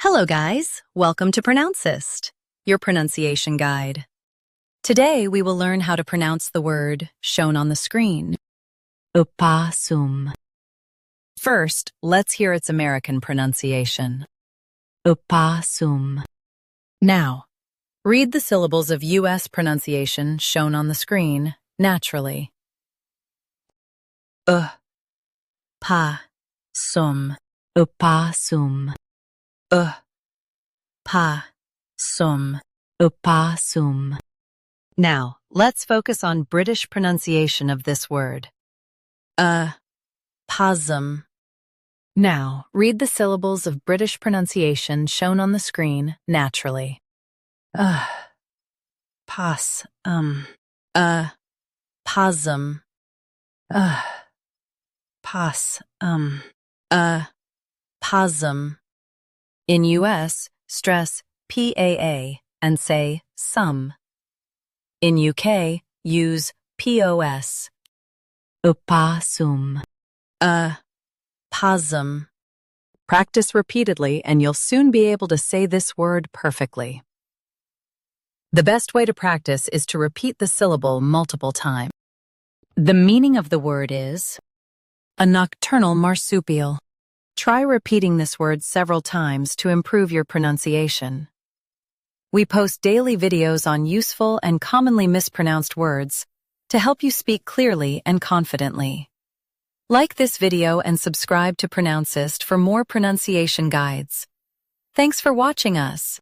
Hello guys, welcome to Pronouncist, your pronunciation guide. Today we will learn how to pronounce the word shown on the screen. Opossum. First, let's hear its American pronunciation. Opossum. Now, read the syllables of U.S. pronunciation shown on the screen naturally. Pa-sum. Opossum. Pa-sum. Opossum. Now, let's focus on British pronunciation of this word. Possum. Now, read the syllables of British pronunciation shown on the screen naturally. Possum. Possum. Possum. Possum. In U.S., stress PAA and say sum. In UK, use POS. Opossum. Possum. Practice repeatedly and you'll soon be able to say this word perfectly. The best way to practice is to repeat the syllable multiple times. The meaning of the word is a nocturnal marsupial. Try repeating this word several times to improve your pronunciation. We post daily videos on useful and commonly mispronounced words to help you speak clearly and confidently. Like this video and subscribe to Pronouncist for more pronunciation guides. Thanks for watching us.